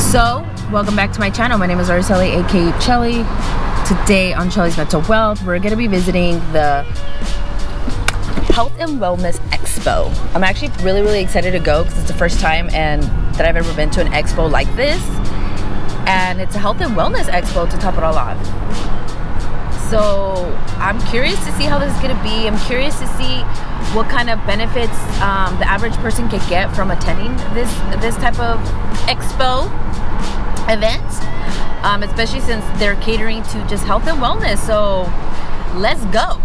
So, welcome back to my channel. My name is Araceli, aka Chelly. Today on Chelly's Mental Wealth, we're going to be visiting the Health and Wellness EXPO. I'm actually really excited to go because it's the first time that I've ever been to an expo like this. And it's a Health and Wellness EXPO to top it all off. So I'm curious to see how this is going to be. I'm curious to see what kind of benefits the average person could get from attending this type of expo event, especially since they're catering to just health and wellness. So let's go.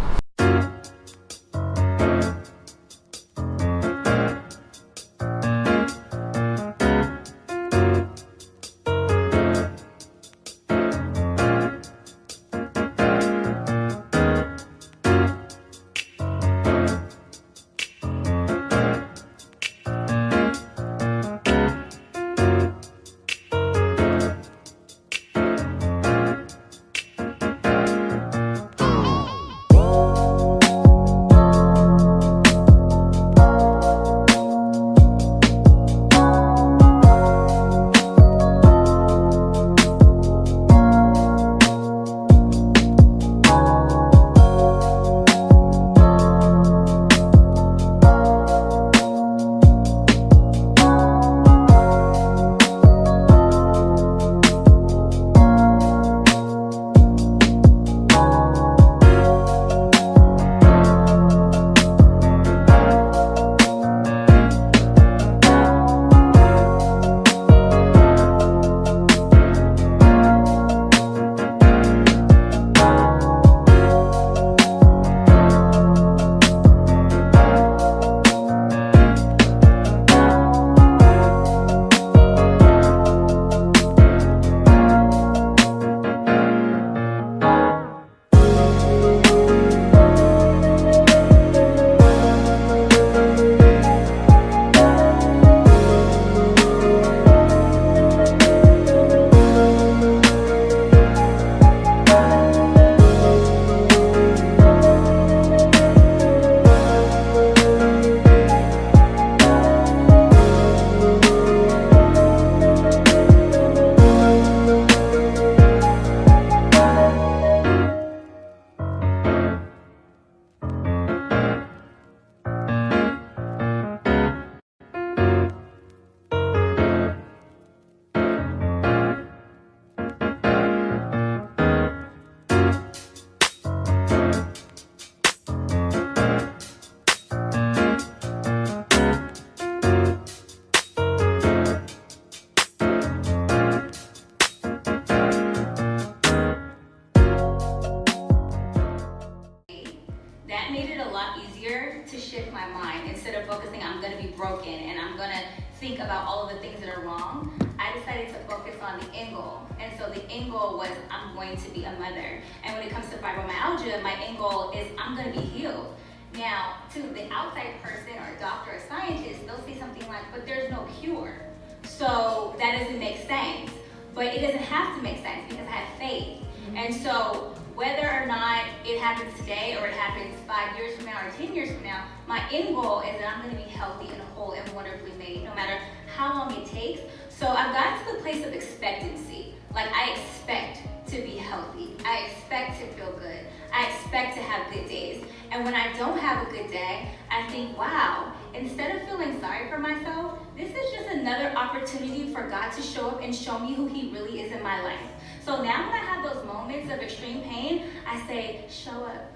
That made it a lot easier to shift my mind. Instead of focusing, I'm gonna be broken and I'm gonna think about all of the things that are wrong, I decided to focus on the end goal. And so the end goal was I'm going to be a mother. And when it comes to fibromyalgia, my end goal is I'm gonna be healed. Now, to the outside person or doctor or scientist, they'll say something like, but there's no cure. So that doesn't make sense. But it doesn't have to make sense because I have faith. And so whether or not it happens today or it happens 5 years from now or 10 years from now, my end goal is that I'm gonna be healthy and whole and wonderfully made, no matter how long it takes. So I've gotten to the place of expectancy. Like, I expect to be healthy. I expect to feel good. I expect to have good days. And when I don't have a good day, I think, wow, instead of feeling sorry for myself, this is just another opportunity for God to show up and show me who He really is in my life. So now when I have those moments of extreme pain, I say, show up,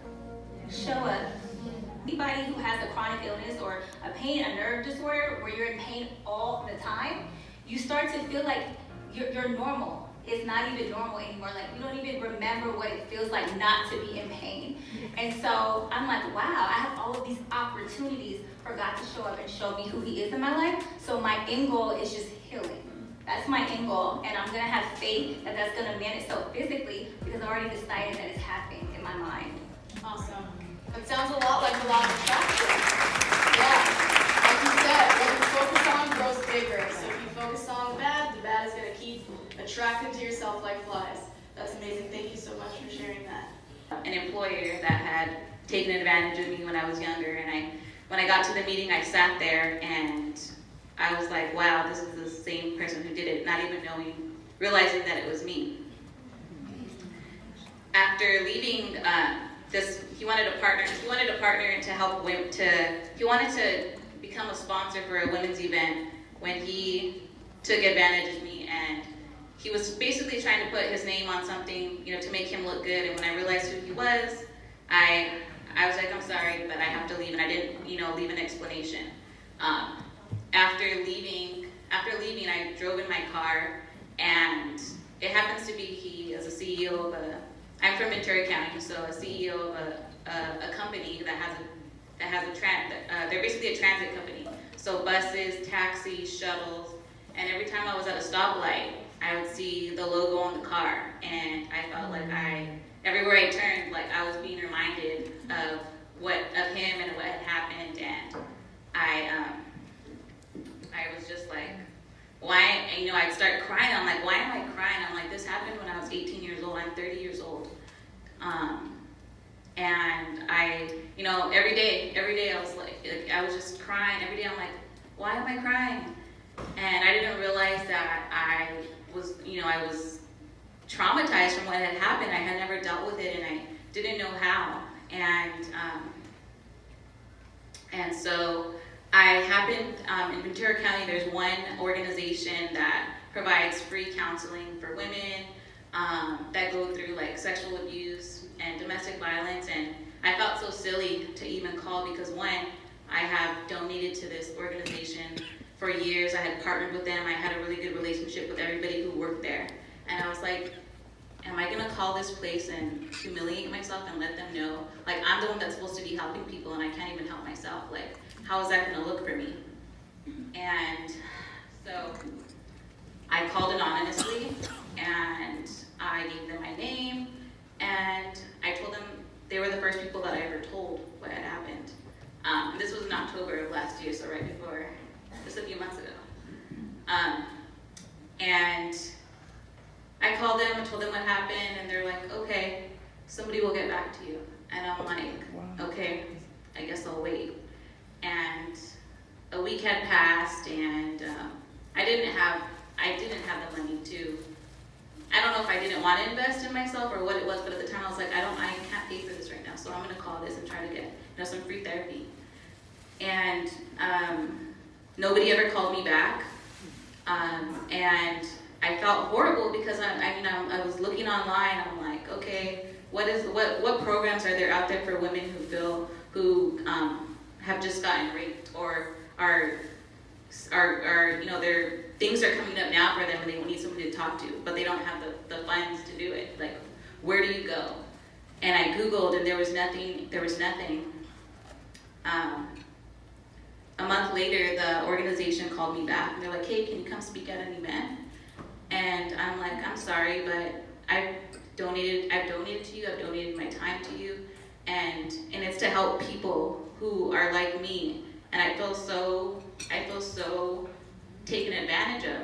show up. Anybody who has a chronic illness or a pain, a nerve disorder, where you're in pain all the time, you start to feel like you're normal. It's not even normal anymore. Like, you don't even remember what it feels like not to be in pain. And so I'm like, wow, I have all of these opportunities for God to show up and show me who He is in my life. So my end goal is just healing. That's my end goal, and I'm gonna have faith that that's gonna manifest itself physically because I already decided that it's happening in my mind. Awesome. That sounds a lot like the law of attraction. Yeah, like you said, what you focus on grows bigger. So if you focus on the bad is gonna keep attracting to yourself like flies. That's amazing. Thank you so much for sharing that. An employer that had taken advantage of me when I was younger, and when I got to the meeting, I sat there and I was like, wow, this is the same person who did it, not even realizing that it was me. After leaving he wanted a partner to help women, he wanted to become a sponsor for a women's event when he took advantage of me, and he was basically trying to put his name on something, to make him look good. And when I realized who he was, I was like, I'm sorry, but I have to leave, and I didn't, leave an explanation. After leaving, I drove in my car, and it happens to be he is a CEO of I'm from Ventura County, so a CEO of a company that has they're basically a transit company. So buses, taxis, shuttles, and every time I was at a stoplight, I would see the logo on the car, and I felt like everywhere I turned, like I was being reminded of him and what had happened, and I was just like, why? I'd start crying. I'm like, why am I crying? I'm like, this happened when I was 18 years old. I'm 30 years old. And I, every day I was like, I was just crying. Every day I'm like, why am I crying? And I didn't realize that I was traumatized from what had happened. I had never dealt with it, and I didn't know how. And so I happened, in Ventura County, there's one organization that provides free counseling for women that go through like sexual abuse and domestic violence. And I felt so silly to even call because one, I have donated to this organization for years. I had partnered with them. I had a really good relationship with everybody who worked there. And I was like, am I gonna call this place and humiliate myself and let them know, like, I'm the one that's supposed to be helping people and I can't even help myself? Like, how is that gonna look for me? And so I called anonymously, and I gave them my name, and I told them they were the first people that I ever told what had happened. This was in October of last year, so right before, just a few months ago. And I called them and told them what happened, and they're like, okay, somebody will get back to you. And I'm like, okay, I guess I'll wait. And a week had passed, and I didn't have the money to, I don't know if I didn't want to invest in myself or what it was, but at the time I was like, I can't pay for this right now, so I'm gonna call this and try to get some free therapy. And nobody ever called me back, and I felt horrible because I was looking online. I'm like, okay, what programs are there out there for women who have just gotten raped or are their things are coming up now for them and they need somebody to talk to, but they don't have the funds to do it. Like, where do you go? And I Googled, and there was nothing. A month later, the organization called me back, and they're like, hey, can you come speak at an event? And I'm like, I'm sorry, but I've donated to you, I've donated my time to you, and it's to help people who are like me, and I feel so taken advantage of.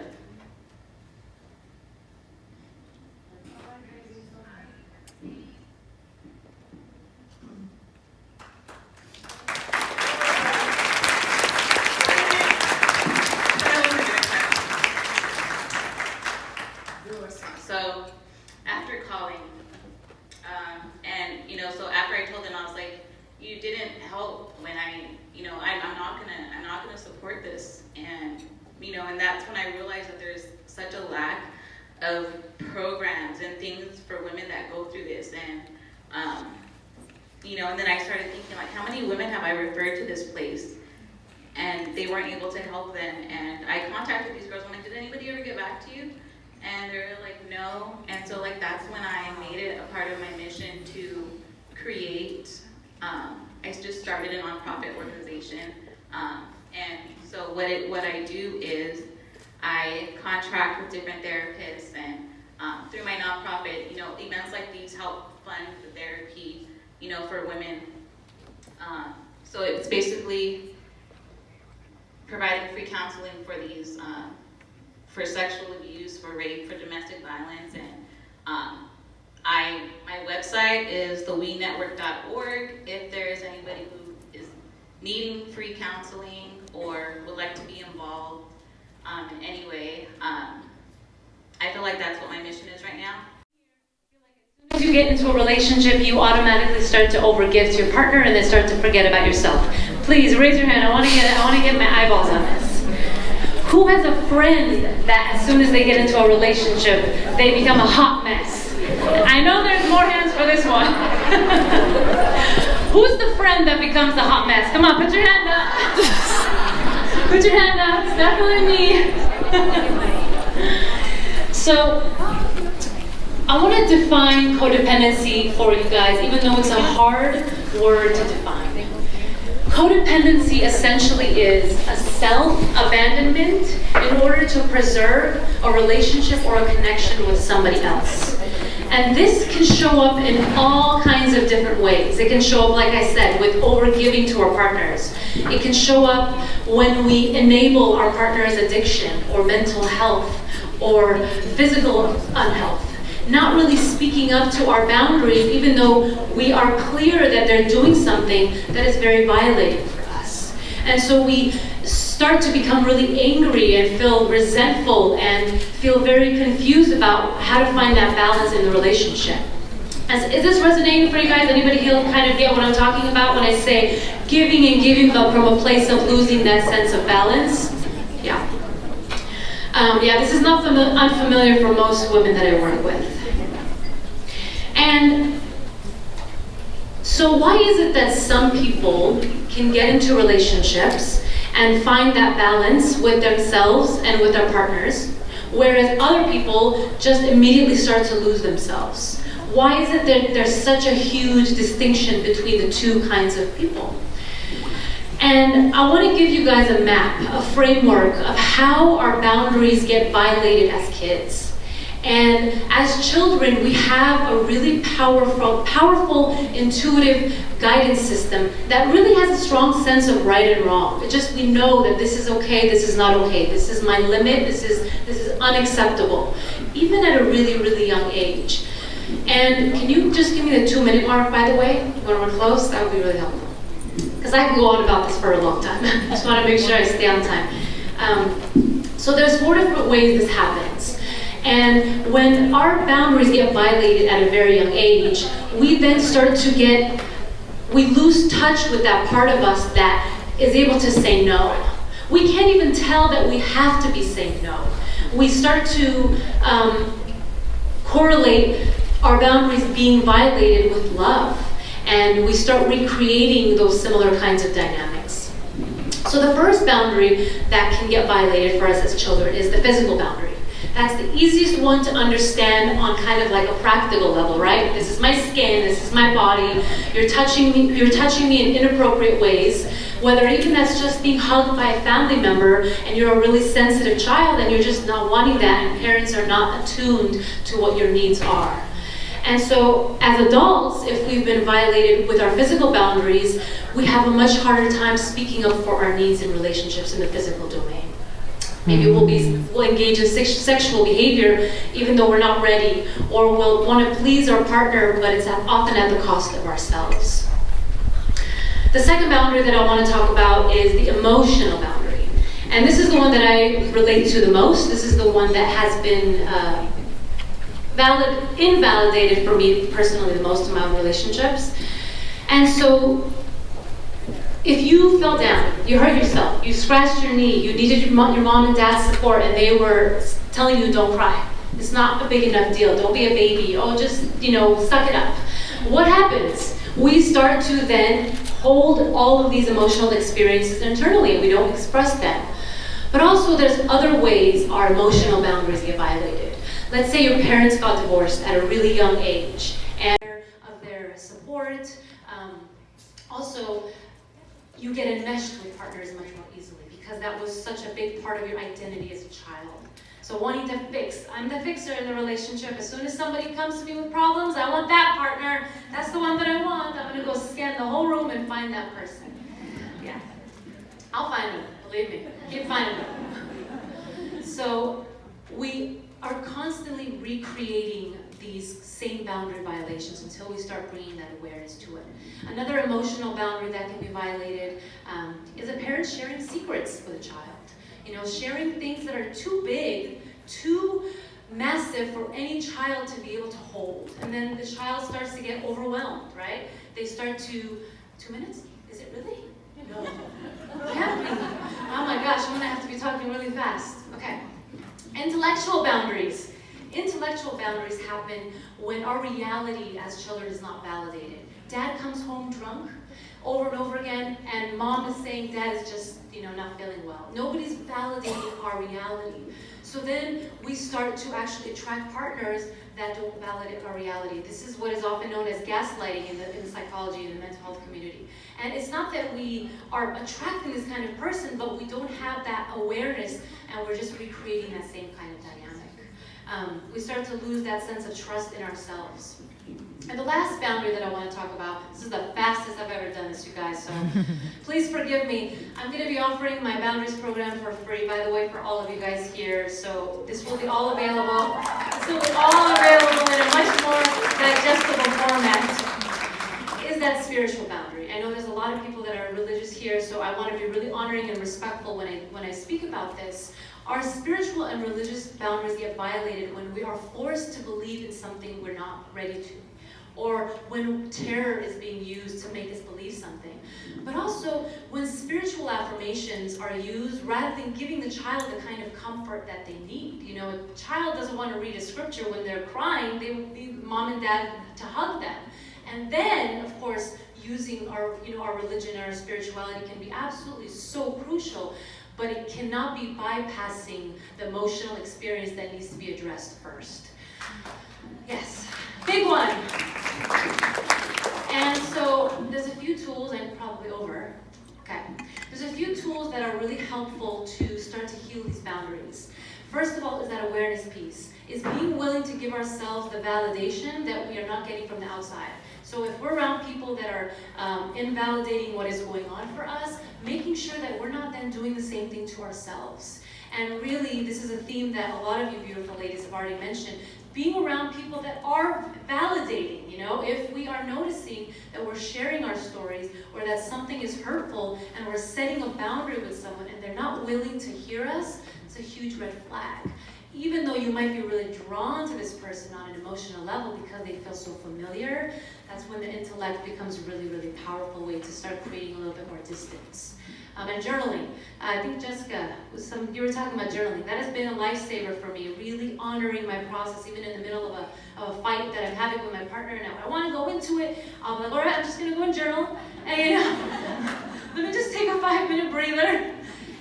So after calling, so after I told them, I was like, you didn't help when I'm not gonna support this, and that's when I realized that there's such a lack of programs and things for women that go through this, and and then I started thinking, like, how many women have I referred to this place and they weren't able to help them? And I contacted these girls. I'm like, did anybody ever get back to you? And they're like, no. And so, like, that's when I made it a part of my mission to create. I just started a nonprofit organization, and so what I do is I contract with different therapists, and through my nonprofit, events like these help fund the therapy, for women. So it's basically providing free counseling for these. For sexual abuse, for rape, for domestic violence, and my website is theweenetwork.org. If there is anybody who is needing free counseling or would like to be involved, in any way. I feel like that's what my mission is right now. As you get into a relationship, you automatically start to overgive to your partner and then start to forget about yourself. Please raise your hand. I want to get my eyeballs on this. Who has a friend that as soon as they get into a relationship, they become a hot mess? I know there's more hands for this one. Who's the friend that becomes the hot mess? Come on, put your hand up. Put your hand up. It's definitely me. So, I want to define codependency for you guys, even though it's a hard word to define. Codependency essentially is a self-abandonment in order to preserve a relationship or a connection with somebody else. And this can show up in all kinds of different ways. It can show up, like I said, with overgiving to our partners. It can show up when we enable our partner's addiction or mental health or physical unhealth. Not really speaking up to our boundaries, even though we are clear that they're doing something that is very violating for us. And so we start to become really angry and feel resentful and feel very confused about how to find that balance in the relationship. Is this resonating for you guys? Anybody here kind of get what I'm talking about when I say giving and giving, but from a place of losing that sense of balance? Yeah. Yeah, this is not unfamiliar for most women that I work with. And so why is it that some people can get into relationships and find that balance with themselves and with their partners, whereas other people just immediately start to lose themselves? Why is it that there's such a huge distinction between the two kinds of people? And I want to give you guys a map, a framework of how our boundaries get violated as kids. And as children, we have a really powerful, intuitive guidance system that really has a strong sense of right and wrong. We know that this is okay, this is not okay, this is my limit, this is unacceptable, even at a really, really young age. And can you just give me the 2-minute mark, by the way? When we're close, that would be really helpful. Because I can go on about this for a long time. I just want to make sure I stay on time. So there's 4 different ways this happens. And when our boundaries get violated at a very young age, we then we lose touch with that part of us that is able to say no. We can't even tell that we have to be saying no. We start to correlate our boundaries being violated with love. And we start recreating those similar kinds of dynamics. So the first boundary that can get violated for us as children is the physical boundary. That's the easiest one to understand on kind of like a practical level, right? This is my skin, this is my body, you're touching me in inappropriate ways, whether even that's just being hugged by a family member and you're a really sensitive child and you're just not wanting that and parents are not attuned to what your needs are. And so as adults, if we've been violated with our physical boundaries, we have a much harder time speaking up for our needs in relationships in the physical domain. Maybe we'll engage in sexual behavior even though we're not ready, or we'll want to please our partner, but it's often at the cost of ourselves. The second boundary that I want to talk about is the emotional boundary. And this is the one that I relate to the most. This is the one that has been invalidated for me personally the most in my own relationships. And so if you fell down, you hurt yourself, you scratched your knee, you needed your mom and dad's support, and they were telling you don't cry, it's not a big enough deal, don't be a baby, oh just, suck it up. What happens? We start to then hold all of these emotional experiences internally and we don't express them. But also there's other ways our emotional boundaries get violated. Let's say your parents got divorced at a really young age and of their support. Also, you get enmeshed with partners much more easily because that was such a big part of your identity as a child. So wanting to fix, I'm the fixer in the relationship. As soon as somebody comes to me with problems, I want that partner. That's the one that I want. I'm gonna go scan the whole room and find that person. Yeah, I'll find them, believe me. Keep finding them. So we are constantly recreating these same boundary violations until we start bringing that awareness to it. Another emotional boundary that can be violated is a parent sharing secrets with a child. Sharing things that are too big, too massive for any child to be able to hold. And then the child starts to get overwhelmed, right? They start to, 2 minutes? Is it really? No. Can't be. Oh my gosh, I'm gonna have to be talking really fast. Okay. Intellectual boundaries. Intellectual boundaries happen when our reality as children is not validated. Dad comes home drunk over and over again, and mom is saying dad is just, not feeling well. Nobody's validating our reality. So then we start to actually attract partners that don't validate our reality. This is what is often known as gaslighting in psychology, in the mental health community. And it's not that we are attracting this kind of person, but we don't have that awareness, and we're just recreating that same kind of dynamic. We start to lose that sense of trust in ourselves. And the last boundary that I want to talk about, this is the fastest I've ever done this, you guys, so please forgive me. I'm going to be offering my Boundaries program for free, by the way, for all of you guys here. So this will be all available. This will be all available in a much more digestible format. Is that spiritual boundary? I know there's a lot of people that are religious here, so I want to be really honoring and respectful when I speak about this. Our spiritual and religious boundaries get violated when we are forced to believe in something we're not ready to, or when terror is being used to make us believe something. But also when spiritual affirmations are used rather than giving the child the kind of comfort that they need. A child doesn't want to read a scripture when they're crying. They need mom and dad to hug them. And then, of course, using our religion, our spirituality can be absolutely so crucial, but it cannot be bypassing the emotional experience that needs to be addressed first. Yes, big one. And so there's a few tools, I'm probably over. Okay. There's a few tools that are really helpful to start to heal these boundaries. First of all is that awareness piece. Is being willing to give ourselves the validation that we are not getting from the outside. So if we're around people that are invalidating what is going on for us, making sure that we're not then doing the same thing to ourselves. And really, this is a theme that a lot of you beautiful ladies have already mentioned, being around people that are validating. If we are noticing that we're sharing our stories, or that something is hurtful, and we're setting a boundary with someone, and they're not willing to hear us, it's a huge red flag. Even though you might be really drawn to this person on an emotional level because they feel so familiar, that's when the intellect becomes a really, really powerful way to start creating a little bit more distance. And journaling. I think Jessica, you were talking about journaling. That has been a lifesaver for me, really honoring my process, even in the middle of a fight that I'm having with my partner. Now, I want to go into it. I'm like, all right, I'm just going to go and journal. And let me just take a 5-minute breather.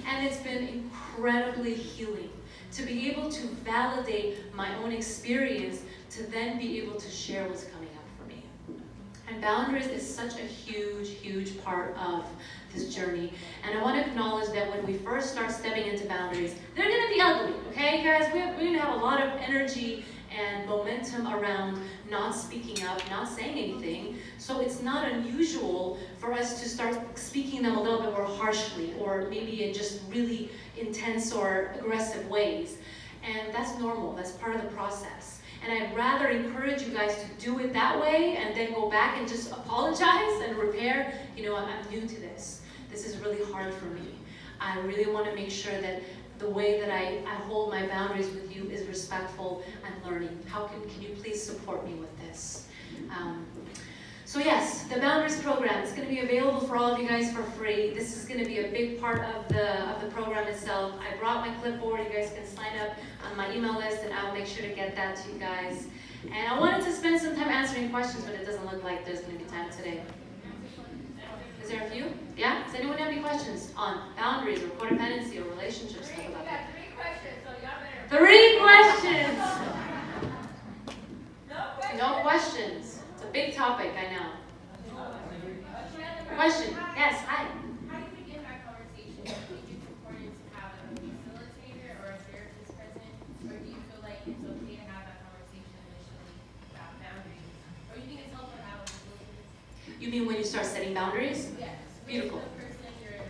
And it's been incredibly healing to be able to validate my own experience, to then be able to share what's coming up for me. And boundaries is such a huge, huge part of this journey. And I want to acknowledge that when we first start stepping into boundaries, they're going to be ugly, okay, guys? We're going to have a lot of energy and momentum around not speaking up, not saying anything. So it's not unusual for us to start speaking them a little bit more harshly, or maybe in just really intense or aggressive ways. And that's normal, that's part of the process. And I'd rather encourage you guys to do it that way and then go back and just apologize and repair. I'm new to this. This is really hard for me. I really want to make sure that the way that I hold my boundaries with you is respectful and learning. How can you please support me with this? So yes, the Boundaries program is going to be available for all of you guys for free. This is going to be a big part of the program itself. I brought my clipboard. You guys can sign up on my email list, and I'll make sure to get that to you guys. And I wanted to spend some time answering questions, but it doesn't look like there's going to be time today. Is there a few? Yeah? Does anyone have any questions on boundaries or codependency or relationships? We got 3 questions, so y'all better. 3 questions! No questions. It's a big topic, I know. Question? Yes, hi. How do you begin that conversation? Do you think it's important to have a facilitator or a therapist present? Or do you feel like it's okay to have that conversation initially about boundaries? Or you think it's helpful to have a facilitator? You mean when you start setting boundaries? Yes. Beautiful. With the person you're in a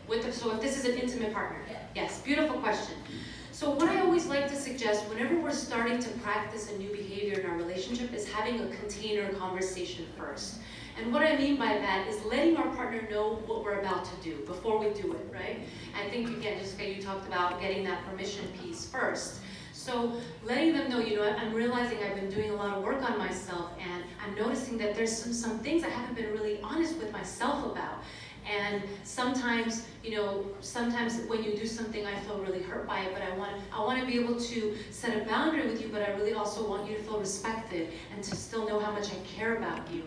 relationship. So if this is an intimate partner? Yes. Yes, beautiful question. So what I always like to suggest whenever we're starting to practice a new behavior in our relationship is having a container conversation first. And what I mean by that is letting our partner know what we're about to do before we do it, right? I think, again, Jessica, you talked about getting that permission piece first. So letting them know, you know, I'm realizing I've been doing a lot of work on myself, and I'm noticing that there's some things I haven't been really honest with myself about. And sometimes, you know, sometimes when you do something, I feel really hurt by it, but I want to be able to set a boundary with you, but I really also want you to feel respected and to still know how much I care about you.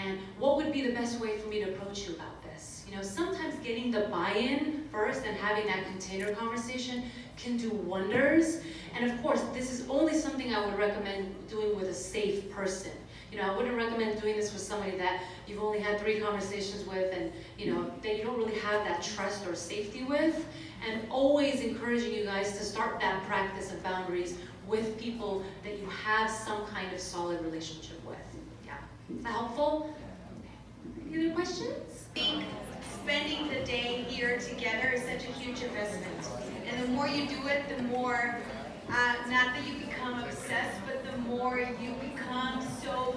And what would be the best way for me to approach you about this? You know, sometimes getting the buy-in first and having that container conversation can do wonders. And of course, this is only something I would recommend doing with a safe person. You know, I wouldn't recommend doing this with somebody that you've only had 3 conversations with and, you know, that you don't really have that trust or safety with. And always encouraging you guys to start that practice of boundaries with people that you have some kind of solid relationship with. Yeah. Is that helpful? Okay. Any other questions? I think spending the day here together is such a huge investment. And the more you do it, the more, not that you become obsessed, but the more you become so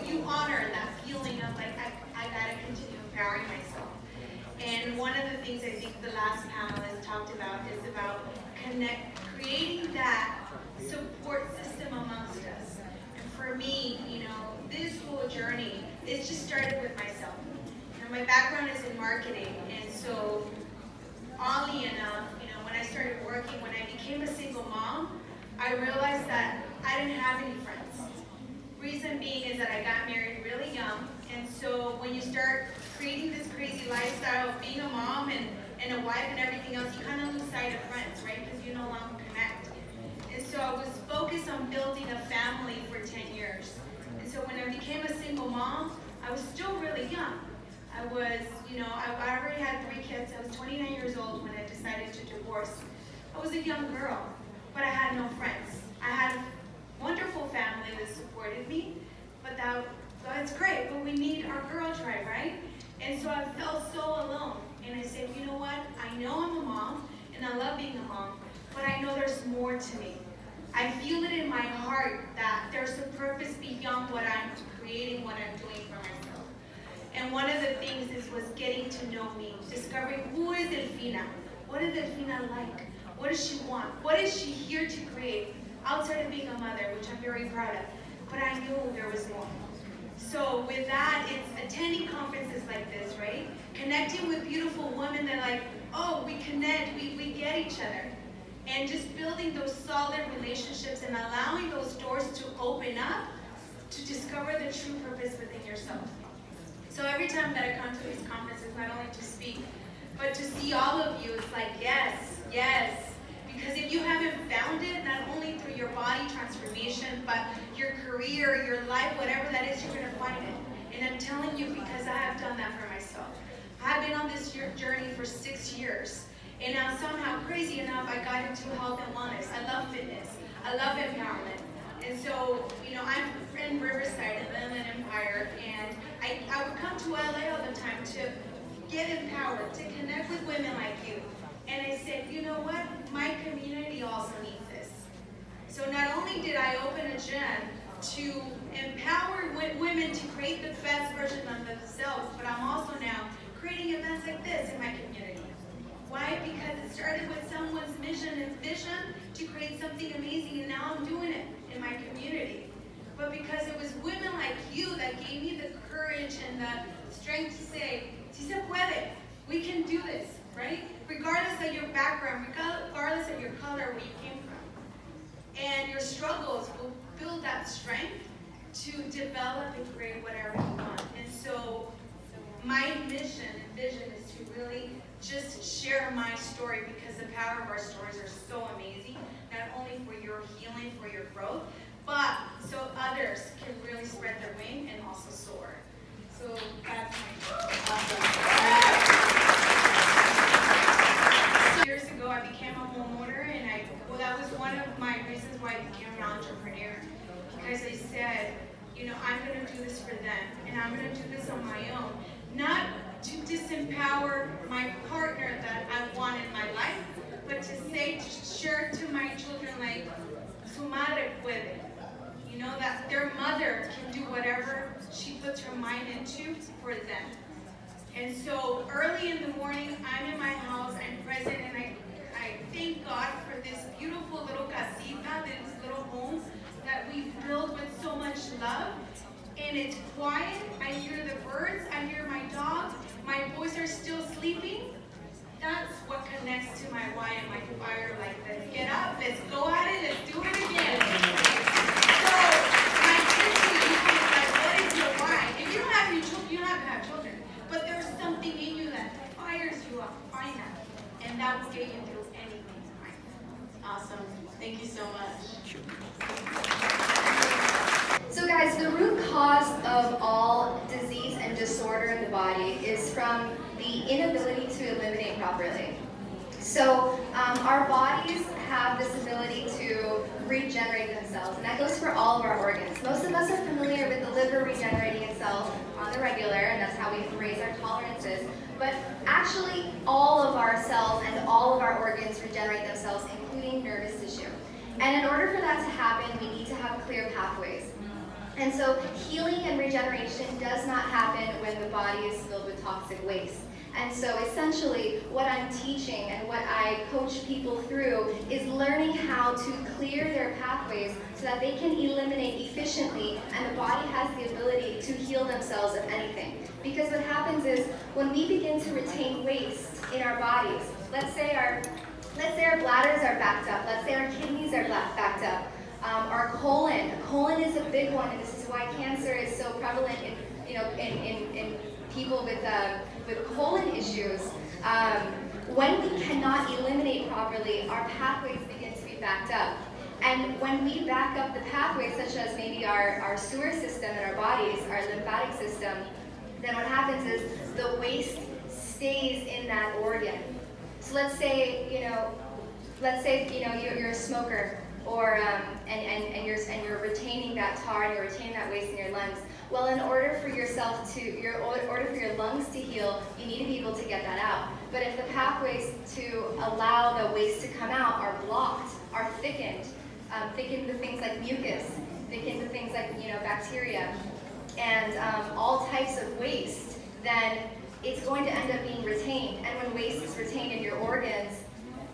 you honor that feeling of like, I gotta continue empowering myself. And one of the things I think the last panelist talked about is about creating that support system amongst us. And for me, you know, this whole journey, it just started with myself. You know, my background is in marketing, and so oddly enough, you know, when I started working, when I became a single mom, I realized that I didn't have any friends. Reason being is that I got married really young, and so when you start creating this crazy lifestyle of being a mom and a wife and everything else, you kind of lose sight of friends, right? Because you no longer connect. And so I was focused on building a family for 10 years. And so when I became a single mom, I was still really young. I was, you know, I already had 3 kids. I was 29 years old when I decided to divorce. I was a young girl, but I had no friends. I had a wonderful family that supported me, but that's great, but we need our girl tribe, right? And so I felt so alone. And I said, you know what? I know I'm a mom, and I love being a mom, but I know there's more to me. I feel it in my heart that there's a purpose beyond what I'm creating, what I'm doing for myself. And one of the things was getting to know me, discovering who is Delfina? What is Delfina like? What does she want? What is she here to create outside of being a mother, which I'm very proud of? But I knew there was more. So with that, it's attending conferences like this, right? Connecting with beautiful women that like, oh, we connect, we get each other. And just building those solid relationships and allowing those doors to open up to discover the true purpose within yourself. So every time that I come to these conferences, not only to speak, but to see all of you, it's like, yes, yes. Because if you haven't found it, not only through your body transformation, but your career, your life, whatever that is, you're going to find it. And I'm telling you because I have done that for myself. I've been on this journey for 6 years. And now somehow, crazy enough, I got into health and wellness. I love fitness. I love empowerment. And so, you know, I'm in Riverside, I live in Empire, and I would come to LA all the time to get empowered, to connect with women like you. And I said, you know what? My community also needs this. So not only did I open a gym to empower women to create the best version of themselves, but I'm also now creating events like this in my community. Why? Because it started with someone's mission and vision to create something amazing, and now I'm doing it in my community. But because it was women like you that gave me the courage and the strength to say, si se puede, we can do this, right? Regardless of your background, regardless of your color, where you came from. And your struggles will build that strength to develop and create whatever you want. And so my mission and vision is to really just share my story, because the power of our stories are so amazing, not only for your healing, for your growth, but so others can really spread their wing and also soar. So that's my awesome. Years ago, I became a homeowner, and that was one of my reasons why I became an entrepreneur, because I said, you know, I'm going to do this for them, and I'm going to do this on my own, not to disempower my partner that I want in my life, but to say, to share to my children, like, su madre puede. You You know, that their mother can do whatever she puts her mind into for them. And so early in the morning, I'm in my house, I'm present, and I thank God for this beautiful little casita, this little home that we've built with so much love. And it's quiet, I hear the birds, I hear my dog, my boys are still sleeping. That's what connects to my why and my fire. Like, let's get up, let's go at it, let's do it again. So, my tip to you is like, what is your why? If you don't have any children, you don't have to have children. But there's something in you that fires you up, find that. And that will get you through anything. Awesome. Thank you so much. So guys, the root cause of all disease and disorder in the body is from the inability to eliminate properly. So our bodies have this ability to regenerate themselves, and that goes for all of our organs. Most of us are familiar with the liver regenerating itself on the regular, and that's how we raise our tolerances. But actually, all of our cells and all of our organs regenerate themselves, including nervous tissue. And in order for that to happen, we need to have clear pathways. And so healing and regeneration does not happen when the body is filled with toxic waste. And so essentially what I'm teaching and what I coach people through is learning how to clear their pathways so that they can eliminate efficiently, and the body has the ability to heal themselves of anything. Because what happens is when we begin to retain waste in our bodies, let's say our bladders are backed up, let's say our kidneys are backed up, our colon is a big one, and this is why cancer is so prevalent in people with colon issues. When we cannot eliminate properly, our pathways begin to be backed up. And when we back up the pathways, such as maybe our sewer system in our bodies, our lymphatic system, then what happens is the waste stays in that organ. So let's say you're a smoker, or and you're retaining that tar and you're retaining that waste in your lungs. Well, in order for your lungs to heal, you need to be able to get that out. But if the pathways to allow the waste to come out are blocked, are thickened with things like mucus, thickened with things like bacteria, and all types of waste, then it's going to end up being retained. And when waste is retained in your organs,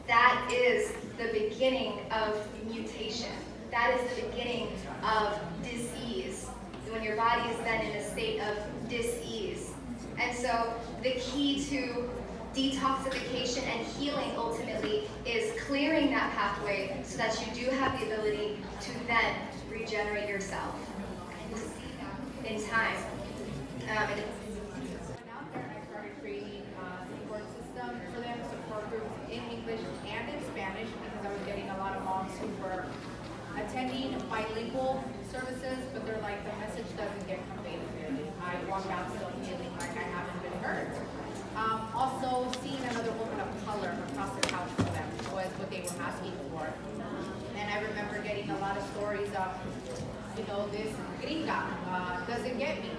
that is the beginning of mutation. That is the beginning of disease, when your body is then in a state of dis-ease. And so the key to detoxification and healing ultimately is clearing that pathway so that you do have the ability to then regenerate yourself. And you'll see that in time. Went out there and I started creating a support system for them, support groups in English and in Spanish, because I was getting a lot of moms who were attending bilingual services, but they're like, the message doesn't get conveyed clearly. I walk out still feeling like I haven't been heard. Also, seeing another woman of color across the couch for them was what they were asking for. And I remember getting a lot of stories of, this gringa doesn't get me.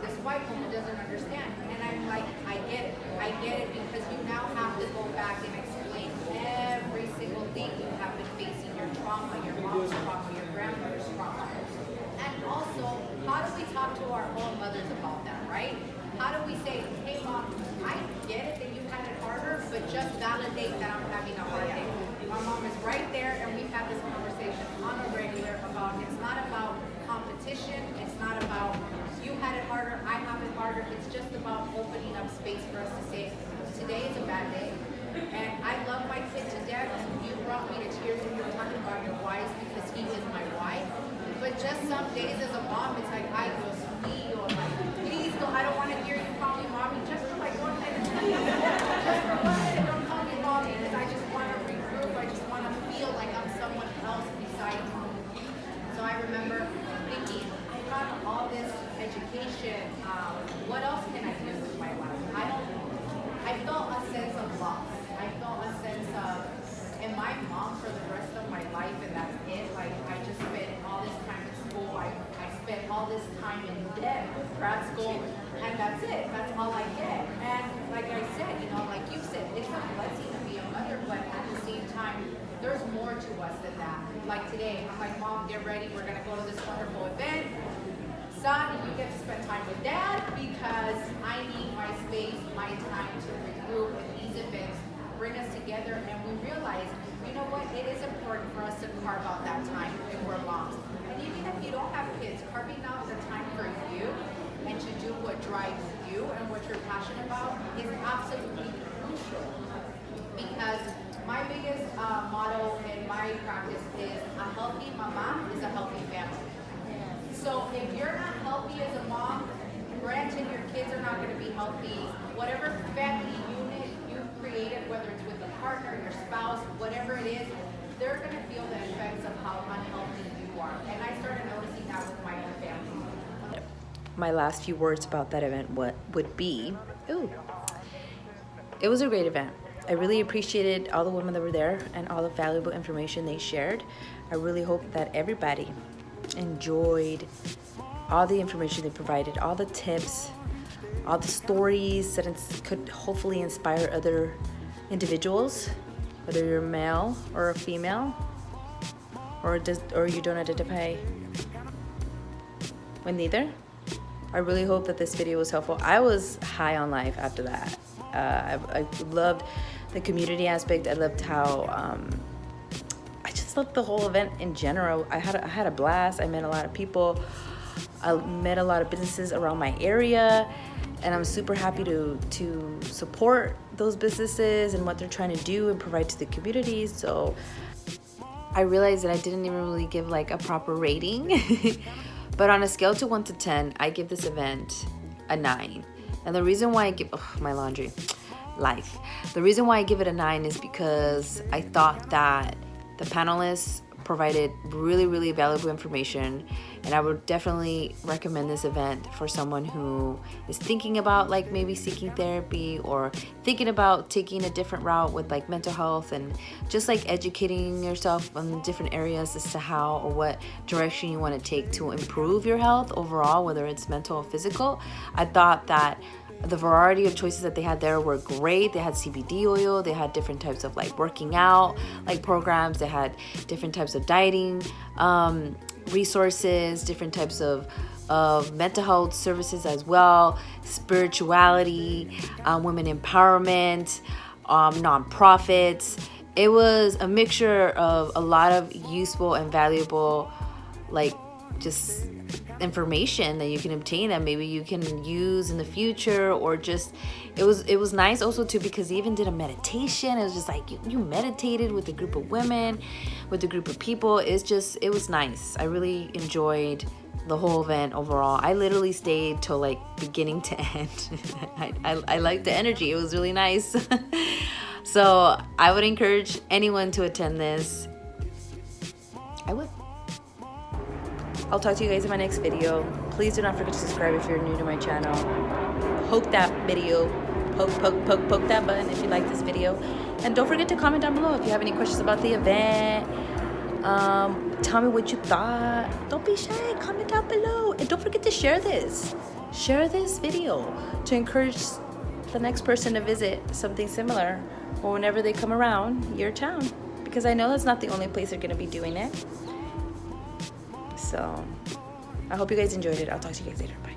This white woman doesn't understand. And I'm like, I get it. I get it, because you now have to go back and explain every single thing you have been facing, your trauma, your mom's trauma, your grandmother's trauma. And also, how do we talk to our own mothers about that, right? How do we say, hey mom, I get it that you had it harder, but just validate that I'm having a hard day. My mom is right there, and we've had this conversation on a regular about, it's not about competition, it's not about you had it harder, I have it harder, it's just about opening up space for us to say, today is a bad day. And I love my kid to death. You brought me to tears when you were talking about your wives, because he is my wife. But just some days as a mom, it's like, I Dios mío, like, please don't, I don't want to hear you call me mommy. Just for like 1 minute. Just for 1 minute, don't call me mommy, because I just want to regroup. I just want to feel like I'm someone else besides mom. So I remember thinking, I've got all this education. What else can I do with my life? I felt a sense of loss. I felt a sense of, am I mom for the rest of my life and that's it? Like, I just spent all this time in school. I spent all this time in debt with grad school, and that's it. That's all I get. And like I said, like you said, it's a blessing to be a mother, but at the same time, there's more to us than that. Like today, I'm like, Mom, get ready, we're gonna go to this wonderful event. Son, you get to spend time with Dad because I need my space, my time to regroup, and these events bring us together, and we realize, you know what, it is important for us to carve out that time if we're moms. And even if you don't have kids, carving out the time for you and to do what drives you and what you're passionate about is absolutely crucial. Because my biggest motto in my practice is a healthy mama is a healthy family. So if you're not healthy as a mom, granted your kids are not going to be healthy. Whatever family unit you've created, whether it's with a partner, your spouse, whatever it is, they're going to feel the effects of how unhealthy you are. And I started noticing that with my own family. My last few words about that event would be, it was a great event. I really appreciated all the women that were there and all the valuable information they shared. I really hope that everybody enjoyed all the information they provided, all the tips, all the stories that could hopefully inspire other individuals, whether you're a male or a female, or you don't identify with neither. I really hope that this video was helpful. I was high on life after that. I loved the community aspect. I loved how I just loved the whole event in general. I had a blast. I met a lot of people. I met a lot of businesses around my area, and I'm super happy to support those businesses and what they're trying to do and provide to the community. So I realized that I didn't even really give like a proper rating. But on a scale to 1 to 10, I give this event a 9. And the reason why I give, my laundry, life. The reason why I give it a 9 is because I thought that the panelists provided really, really valuable information, and I would definitely recommend this event for someone who is thinking about like maybe seeking therapy or thinking about taking a different route with like mental health, and just like educating yourself on different areas as to how or what direction you want to take to improve your health overall, whether it's mental or physical. I thought that the variety of choices that they had there were great. They had CBD oil, they had different types of like working out like programs, they had different types of dieting resources, different types of mental health services as well, spirituality, women empowerment, nonprofits. It was a mixture of a lot of useful and valuable like just information that you can obtain that maybe you can use in the future, or just it was nice also too because they even did a meditation. It was just like you meditated with a group of women, with a group of people. It was nice. I really enjoyed the whole event overall. I literally stayed till like beginning to end. I liked the energy. It was really nice. So I would encourage anyone to attend this. I would. I'll talk to you guys in my next video. Please do not forget to subscribe if you're new to my channel. Poke that video. Poke that button if you like this video. And don't forget to comment down below if you have any questions about the event. Tell me what you thought. Don't be shy. Comment down below. And don't forget to share this. Share this video to encourage the next person to visit something similar or whenever they come around your town. Because I know that's not the only place they're going to be doing it. So I hope you guys enjoyed it. I'll talk to you guys later. Bye.